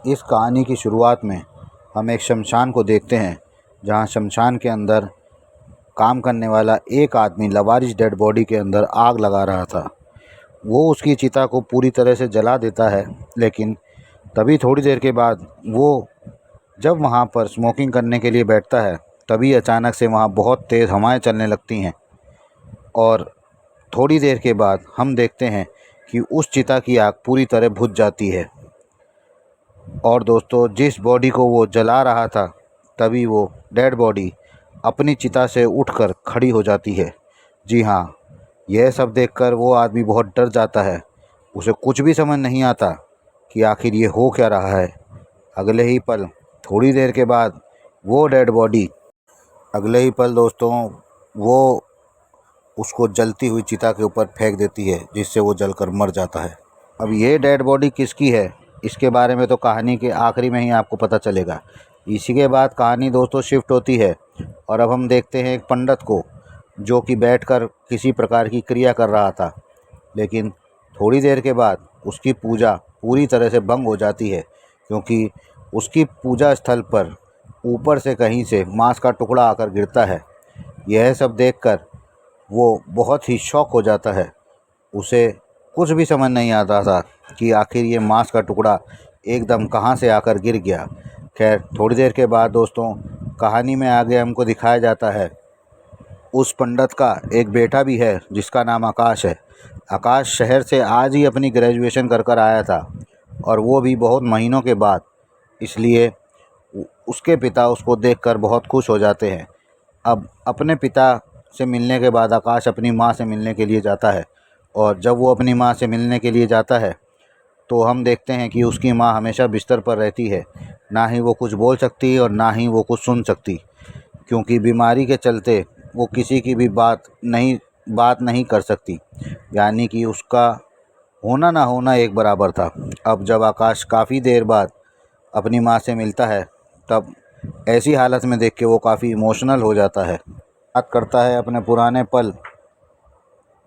इस कहानी की शुरुआत में हम एक शमशान को देखते हैं, जहां शमशान के अंदर काम करने वाला एक आदमी लवारिश डेड बॉडी के अंदर आग लगा रहा था। वो उसकी चिता को पूरी तरह से जला देता है, लेकिन तभी थोड़ी देर के बाद वो जब वहाँ पर स्मोकिंग करने के लिए बैठता है, तभी अचानक से वहाँ बहुत तेज़ हवाएं चलने लगती हैं और थोड़ी देर के बाद हम देखते हैं कि उस चिता की आग पूरी तरह बुझ जाती है। और दोस्तों, जिस बॉडी को वो जला रहा था, तभी वो डेड बॉडी अपनी चिता से उठकर खड़ी हो जाती है। जी हाँ, यह सब देखकर वो आदमी बहुत डर जाता है। उसे कुछ भी समझ नहीं आता कि आखिर ये हो क्या रहा है। अगले ही पल थोड़ी देर के बाद वो डेड बॉडी अगले ही पल दोस्तों वो उसको जलती हुई चिता के ऊपर फेंक देती है, जिससे वो जलकर मर जाता है। अब ये डेड बॉडी किसकी है, इसके बारे में तो कहानी के आखिरी में ही आपको पता चलेगा। इसी के बाद कहानी दोस्तों शिफ्ट होती है और अब हम देखते हैं एक पंडित को, जो कि बैठकर किसी प्रकार की क्रिया कर रहा था। लेकिन थोड़ी देर के बाद उसकी पूजा पूरी तरह से भंग हो जाती है, क्योंकि उसकी पूजा स्थल पर ऊपर से कहीं से मांस का टुकड़ा आकर गिरता है। यह सब देखकर वो बहुत ही शॉक हो जाता है। उसे कुछ भी समझ नहीं आता था कि आखिर ये मांस का टुकड़ा एकदम कहाँ से आकर गिर गया। खैर, थोड़ी देर के बाद दोस्तों कहानी में आगे हमको दिखाया जाता है उस पंडित का एक बेटा भी है, जिसका नाम आकाश है। आकाश शहर से आज ही अपनी ग्रेजुएशन कर कर आया था, और वो भी बहुत महीनों के बाद। इसलिए उसके पिता उसको देखकर बहुत खुश हो जाते हैं। अब अपने पिता से मिलने के बाद आकाश अपनी माँ से मिलने के लिए जाता है, और जब वो अपनी माँ से मिलने के लिए जाता है तो हम देखते हैं कि उसकी माँ हमेशा बिस्तर पर रहती है। ना ही वो कुछ बोल सकती और ना ही वो कुछ सुन सकती, क्योंकि बीमारी के चलते वो किसी की भी बात नहीं कर सकती। यानी कि उसका होना ना होना एक बराबर था। अब जब आकाश काफ़ी देर बाद अपनी माँ से मिलता है, तब ऐसी हालत में देख के वो काफ़ी इमोशनल हो जाता है। बात करता है अपने पुराने पल,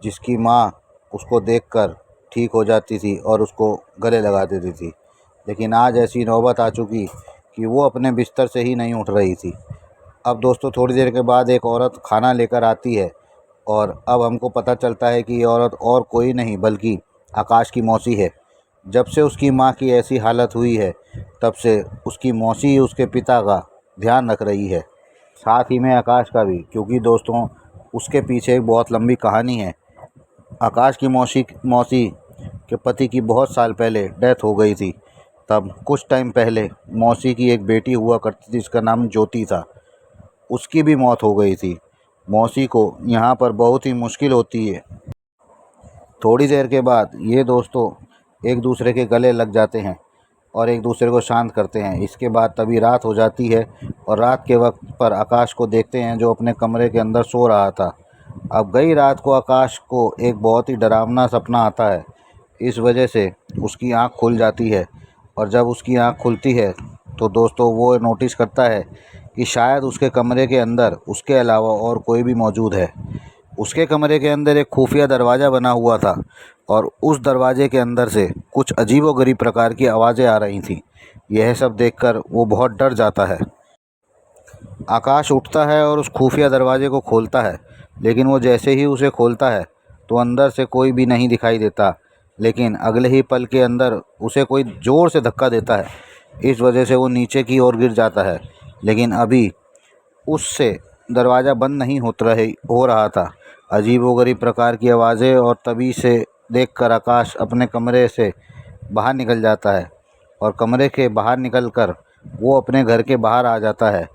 जिसकी माँ उसको देखकर ठीक हो जाती थी और उसको गले लगा देती थी। लेकिन आज ऐसी नौबत आ चुकी कि वो अपने बिस्तर से ही नहीं उठ रही थी। अब दोस्तों थोड़ी देर के बाद एक औरत खाना लेकर आती है, और अब हमको पता चलता है कि ये औरत और कोई नहीं बल्कि आकाश की मौसी है। जब से उसकी माँ की ऐसी हालत हुई है, तब से उसकी मौसी ही उसके पिता का ध्यान रख रही है, साथ ही में आकाश का भी, क्योंकि दोस्तों उसके पीछे एक बहुत लंबी कहानी है। आकाश की मौसी मौसी के पति की बहुत साल पहले डेथ हो गई थी। तब कुछ टाइम पहले मौसी की एक बेटी हुआ करती थी, जिसका नाम ज्योति था। उसकी भी मौत हो गई थी। मौसी को यहाँ पर बहुत ही मुश्किल होती है। थोड़ी देर के बाद ये दोस्तों एक दूसरे के गले लग जाते हैं और एक दूसरे को शांत करते हैं। इसके बाद तभी रात हो जाती है, और रात के वक्त पर आकाश को देखते हैं, जो अपने कमरे के अंदर सो रहा था। अब गई रात को आकाश को एक बहुत ही डरावना सपना आता है। इस वजह से उसकी आंख खुल जाती है, और जब उसकी आंख खुलती है तो दोस्तों वो नोटिस करता है कि शायद उसके कमरे के अंदर उसके अलावा और कोई भी मौजूद है। उसके कमरे के अंदर एक खुफिया दरवाज़ा बना हुआ था, और उस दरवाजे के अंदर से कुछ अजीबोगरीब प्रकार की आवाज़ें आ रही थीं। यह सब देखकर वो बहुत डर जाता है। आकाश उठता है और उस खुफिया दरवाजे को खोलता है, लेकिन वो जैसे ही उसे खोलता है तो अंदर से कोई भी नहीं दिखाई देता। लेकिन अगले ही पल के अंदर उसे कोई ज़ोर से धक्का देता है। इस वजह से वो नीचे की ओर गिर जाता है, लेकिन अभी उससे दरवाज़ा बंद नहीं हो रहा था। अजीबोगरीब प्रकार की आवाज़ें और तभी से देखकर आकाश अपने कमरे से बाहर निकल जाता है, और कमरे के बाहर निकलकर वो अपने घर के बाहर आ जाता है।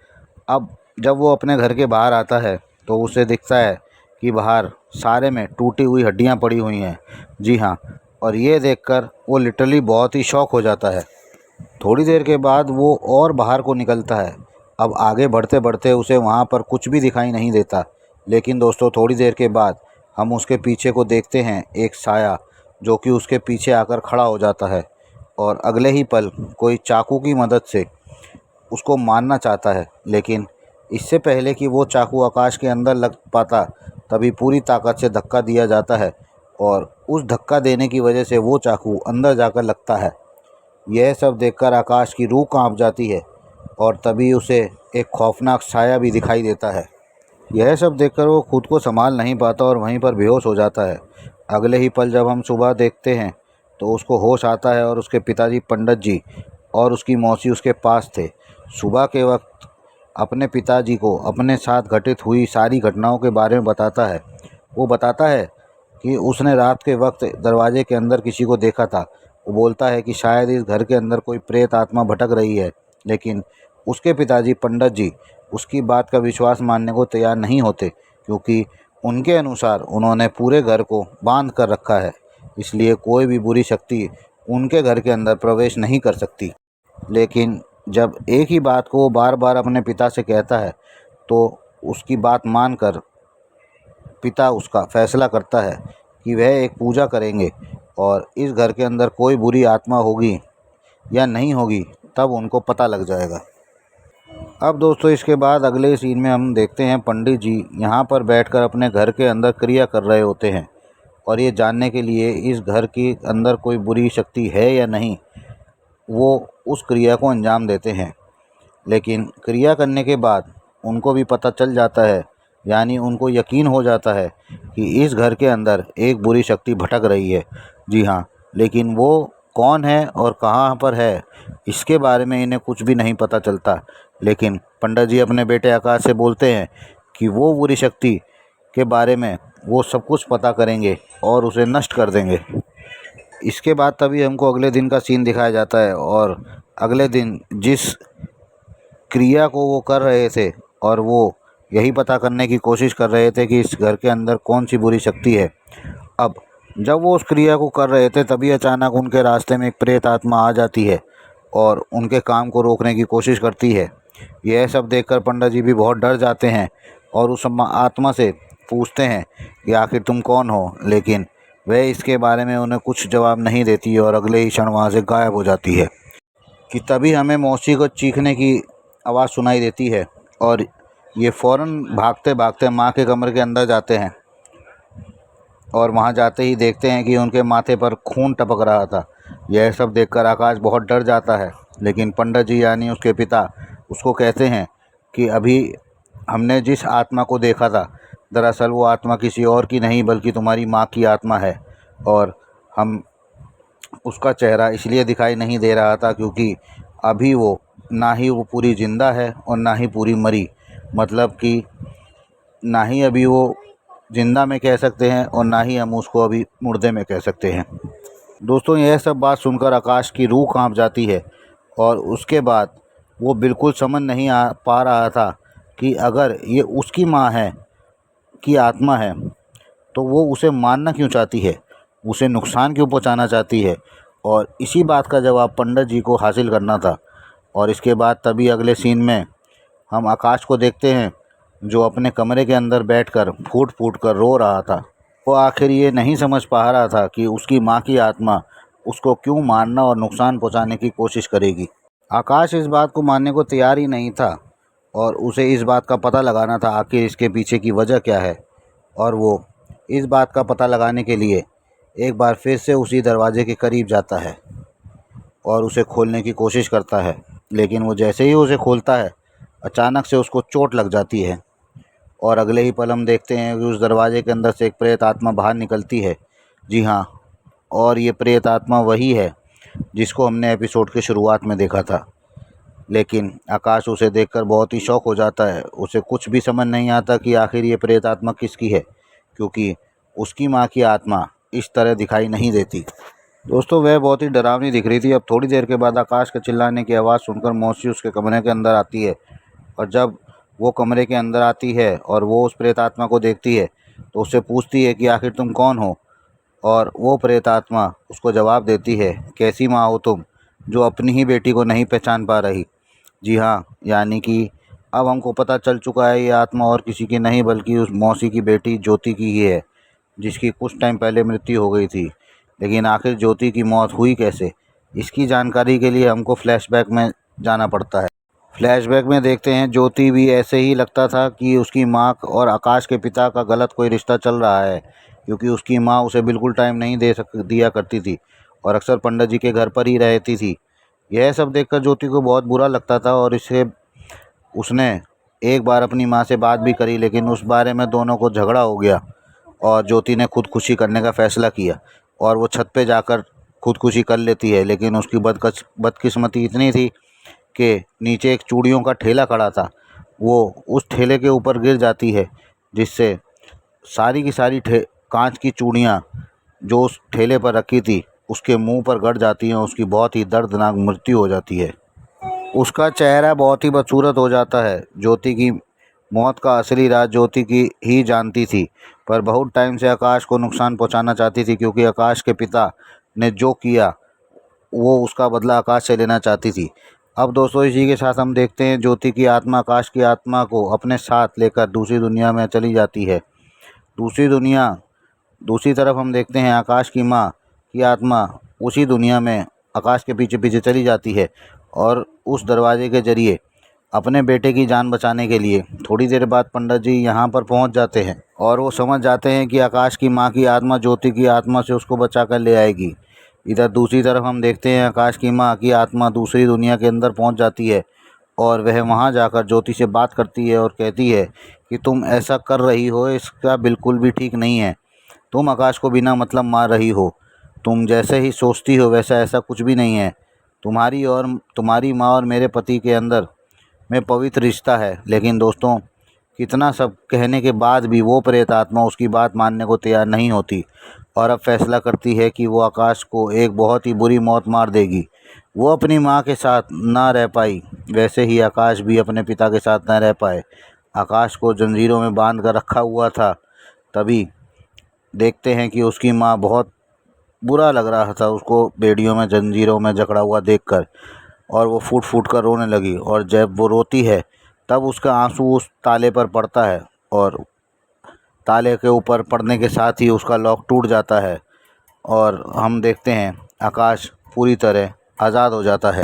अब जब वो अपने घर के बाहर आता है तो उसे दिखता है कि बाहर सारे में टूटी हुई हड्डियां पड़ी हुई हैं। जी हाँ, और ये देखकर वो लिटरली बहुत ही शॉक हो जाता है। थोड़ी देर के बाद वो और बाहर को निकलता है। अब आगे बढ़ते बढ़ते उसे वहाँ पर कुछ भी दिखाई नहीं देता। लेकिन दोस्तों थोड़ी देर के बाद हम उसके पीछे को देखते हैं, एक साया जो कि उसके पीछे आकर खड़ा हो जाता है, और अगले ही पल कोई चाकू की मदद से उसको मारना चाहता है। लेकिन इससे पहले कि वो चाकू आकाश के अंदर लग पाता, तभी पूरी ताकत से धक्का दिया जाता है, और उस धक्का देने की वजह से वो चाकू अंदर जाकर लगता है। यह सब देखकर आकाश की रूह कांप जाती है और तभी उसे एक खौफनाक साया भी दिखाई देता है। यह सब देखकर वो खुद को संभाल नहीं पाता और वहीं पर बेहोश हो जाता है। अगले ही पल जब हम सुबह देखते हैं तो उसको होश आता है और उसके पिताजी पंडित जी और उसकी मौसी उसके पास थे। सुबह के वक्त अपने पिताजी को अपने साथ घटित हुई सारी घटनाओं के बारे में बताता है। वो बताता है कि उसने रात के वक्त दरवाजे के अंदर किसी को देखा था। वो बोलता है कि शायद इस घर के अंदर कोई प्रेत आत्मा भटक रही है, लेकिन उसके पिताजी पंडित जी उसकी बात का विश्वास मानने को तैयार नहीं होते, क्योंकि उनके अनुसार उन्होंने पूरे घर को बांध कर रखा है, इसलिए कोई भी बुरी शक्ति उनके घर के अंदर प्रवेश नहीं कर सकती। लेकिन जब एक ही बात को वो बार बार अपने पिता से कहता है तो उसकी बात मानकर पिता उसका फैसला करता है कि वह एक पूजा करेंगे और इस घर के अंदर कोई बुरी आत्मा होगी या नहीं होगी तब उनको पता लग जाएगा। अब दोस्तों इसके बाद अगले सीन में हम देखते हैं पंडित जी यहाँ पर बैठकर अपने घर के अंदर क्रिया कर रहे होते हैं और ये जानने के लिए इस घर के अंदर कोई बुरी शक्ति है या नहीं वो उस क्रिया को अंजाम देते हैं। लेकिन क्रिया करने के बाद उनको भी पता चल जाता है, यानी उनको यकीन हो जाता है कि इस घर के अंदर एक बुरी शक्ति भटक रही है। जी हाँ, लेकिन वो कौन है और कहाँ पर है इसके बारे में इन्हें कुछ भी नहीं पता चलता। लेकिन पंडित जी अपने बेटे आकाश से बोलते हैं कि वो बुरी शक्ति के बारे में वो सब कुछ पता करेंगे और उसे नष्ट कर देंगे। इसके बाद तभी हमको अगले दिन का सीन दिखाया जाता है और अगले दिन जिस क्रिया को वो कर रहे थे और वो यही पता करने की कोशिश कर रहे थे कि इस घर के अंदर कौन सी बुरी शक्ति है। अब जब वो उस क्रिया को कर रहे थे तभी अचानक उनके रास्ते में एक प्रेत आत्मा आ जाती है और उनके काम को रोकने की कोशिश करती है। यह सब देखकर पंडित जी भी बहुत डर जाते हैं और उस आत्मा से पूछते हैं कि आखिर तुम कौन हो, लेकिन वह इसके बारे में उन्हें कुछ जवाब नहीं देती और अगले ही क्षण वहाँ से गायब हो जाती है। कि तभी हमें मौसी को चीखने की आवाज़ सुनाई देती है और ये फ़ौरन भागते भागते माँ के कमरे के अंदर जाते हैं और वहाँ जाते ही देखते हैं कि उनके माथे पर खून टपक रहा था। यह सब देखकर आकाश बहुत डर जाता है, लेकिन पंडित जी यानी उसके पिता उसको कहते हैं कि अभी हमने जिस आत्मा को देखा था दरअसल वो आत्मा किसी और की नहीं बल्कि तुम्हारी माँ की आत्मा है और हम उसका चेहरा इसलिए दिखाई नहीं दे रहा था क्योंकि अभी वो ना ही वो पूरी ज़िंदा है और ना ही पूरी मरी, मतलब कि ना ही अभी वो ज़िंदा में कह सकते हैं और ना ही हम उसको अभी मुर्दे में कह सकते हैं। दोस्तों यह सब बात सुनकर आकाश की रूह कांप जाती है और उसके बाद वो बिल्कुल समझ नहीं पा रहा था कि अगर ये उसकी माँ है की आत्मा है तो वो उसे मारना क्यों चाहती है, उसे नुकसान क्यों पहुंचाना चाहती है। और इसी बात का जवाब पंडित जी को हासिल करना था। और इसके बाद तभी अगले सीन में हम आकाश को देखते हैं जो अपने कमरे के अंदर बैठकर फूट फूट कर रो रहा था। वो आखिर ये नहीं समझ पा रहा था कि उसकी माँ की आत्मा उसको क्यों मारना और नुकसान पहुंचाने की कोशिश करेगी। आकाश इस बात को मानने को तैयार ही नहीं था और उसे इस बात का पता लगाना था आखिर इसके पीछे की वजह क्या है। और वो इस बात का पता लगाने के लिए एक बार फिर से उसी दरवाजे के करीब जाता है और उसे खोलने की कोशिश करता है। लेकिन वो जैसे ही उसे खोलता है अचानक से उसको चोट लग जाती है और अगले ही पल हम देखते हैं कि उस दरवाजे के अंदर से एक प्रेत आत्मा बाहर निकलती है। जी हाँ, और ये प्रेत आत्मा वही है जिसको हमने एपिसोड के शुरुआत में देखा था। लेकिन आकाश उसे देखकर बहुत ही शौक हो जाता है। उसे कुछ भी समझ नहीं आता कि आखिर ये प्रेत आत्मा किसकी है, क्योंकि उसकी माँ की आत्मा इस तरह दिखाई नहीं देती। दोस्तों वह बहुत ही डरावनी दिख रही थी। अब थोड़ी देर के बाद आकाश के चिल्लाने की आवाज़ सुनकर मौसी उसके कमरे के अंदर आती है और जब वो कमरे के अंदर आती है और वो उस प्रेत आत्मा को देखती है तो उससे पूछती है कि आखिर तुम कौन हो। और वो प्रेत आत्मा उसको जवाब देती है, कैसी माँ हो तुम जो अपनी ही बेटी को नहीं पहचान पा रही। जी हाँ, यानी कि अब हमको पता चल चुका है ये आत्मा और किसी की नहीं बल्कि उस मौसी की बेटी ज्योति की ही है, जिसकी कुछ टाइम पहले मृत्यु हो गई थी। लेकिन आखिर ज्योति की मौत हुई कैसे, इसकी जानकारी के लिए हमको फ्लैशबैक में जाना पड़ता है। फ्लैशबैक में देखते हैं ज्योति भी ऐसे ही लगता था कि उसकी माँ और आकाश के पिता का गलत कोई रिश्ता चल रहा है, क्योंकि उसकी माँ उसे बिल्कुल टाइम नहीं दिया करती थी और अक्सर पंडित जी के घर पर ही रहती थी। यह सब देखकर ज्योति को बहुत बुरा लगता था और इसे उसने एक बार अपनी माँ से बात भी करी, लेकिन उस बारे में दोनों को झगड़ा हो गया और ज्योति ने खुदकुशी करने का फ़ैसला किया और वो छत पे जाकर खुदकुशी कर लेती है। लेकिन उसकी बदकिस्मती इतनी थी कि नीचे एक चूड़ियों का ठेला खड़ा था, वो उस ठेले के ऊपर गिर जाती है, जिससे सारी की सारी कांच की चूड़ियाँ जो उस ठेले पर रखी थी उसके मुंह पर गड़ जाती हैं। उसकी बहुत ही दर्दनाक मृत्यु हो जाती है। उसका चेहरा बहुत ही बदसूरत हो जाता है। ज्योति की मौत का असली राज ज्योति की ही जानती थी, पर बहुत टाइम से आकाश को नुकसान पहुंचाना चाहती थी, क्योंकि आकाश के पिता ने जो किया वो उसका बदला आकाश से लेना चाहती थी। अब दोस्तों इसी के साथ हम देखते हैं ज्योति की आत्मा आकाश की आत्मा को अपने साथ लेकर दूसरी दुनिया में चली जाती है। दूसरी तरफ हम देखते हैं आकाश की माँ की आत्मा उसी दुनिया में आकाश के पीछे पीछे चली जाती है और उस दरवाजे के जरिए अपने बेटे की जान बचाने के लिए थोड़ी देर बाद पंडित जी यहाँ पर पहुँच जाते हैं और वो समझ जाते हैं कि आकाश की माँ की आत्मा ज्योति की आत्मा से उसको बचा कर ले आएगी। इधर दूसरी तरफ हम देखते हैं आकाश की माँ की आत्मा दूसरी दुनिया के अंदर पहुँच जाती है और वह वहाँ जाकर ज्योति से बात करती है और कहती है कि तुम ऐसा कर रही हो इसका बिल्कुल भी ठीक नहीं है। तुम आकाश को बिना मतलब मार रही हो। तुम जैसे ही सोचती हो वैसा ऐसा कुछ भी नहीं है। तुम्हारी माँ और मेरे पति के अंदर में पवित्र रिश्ता है। लेकिन दोस्तों कितना सब कहने के बाद भी वो प्रेत आत्मा उसकी बात मानने को तैयार नहीं होती और अब फैसला करती है कि वो आकाश को एक बहुत ही बुरी मौत मार देगी। वो अपनी माँ के साथ ना रह पाई, वैसे ही आकाश भी अपने पिता के साथ न रह पाए। आकाश को जंजीरों में बांध कर रखा हुआ था। तभी देखते हैं कि उसकी माँ बहुत बुरा लग रहा था उसको बेड़ियों में जंजीरों में जकड़ा हुआ देखकर, और वो फूट फूट कर रोने लगी। और जब वो रोती है तब उसका आंसू उस ताले पर पड़ता है और ताले के ऊपर पड़ने के साथ ही उसका लॉक टूट जाता है और हम देखते हैं आकाश पूरी तरह आज़ाद हो जाता है।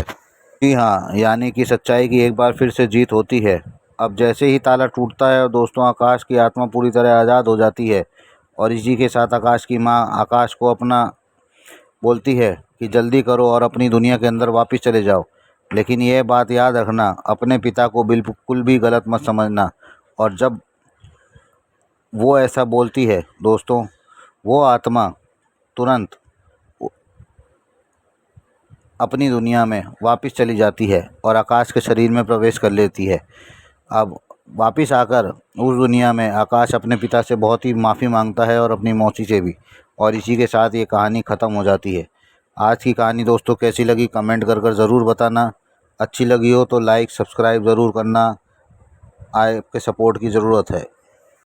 जी हाँ, यानी कि सच्चाई की एक बार फिर से जीत होती है। अब जैसे ही ताला टूटता है और दोस्तों आकाश की आत्मा पूरी तरह आज़ाद हो जाती है और इसी के साथ आकाश की माँ आकाश को अपना बोलती है कि जल्दी करो और अपनी दुनिया के अंदर वापस चले जाओ। लेकिन यह बात याद रखना, अपने पिता को बिल्कुल भी गलत मत समझना। और जब वो ऐसा बोलती है दोस्तों, वो आत्मा तुरंत अपनी दुनिया में वापस चली जाती है और आकाश के शरीर में प्रवेश कर लेती है। अब वापस आकर उस दुनिया में आकाश अपने पिता से बहुत ही माफ़ी मांगता है और अपनी मौसी से भी, और इसी के साथ ये कहानी ख़त्म हो जाती है। आज की कहानी दोस्तों कैसी लगी कमेंट कर ज़रूर बताना। अच्छी लगी हो तो लाइक सब्सक्राइब ज़रूर करना, आपके सपोर्ट की ज़रूरत है।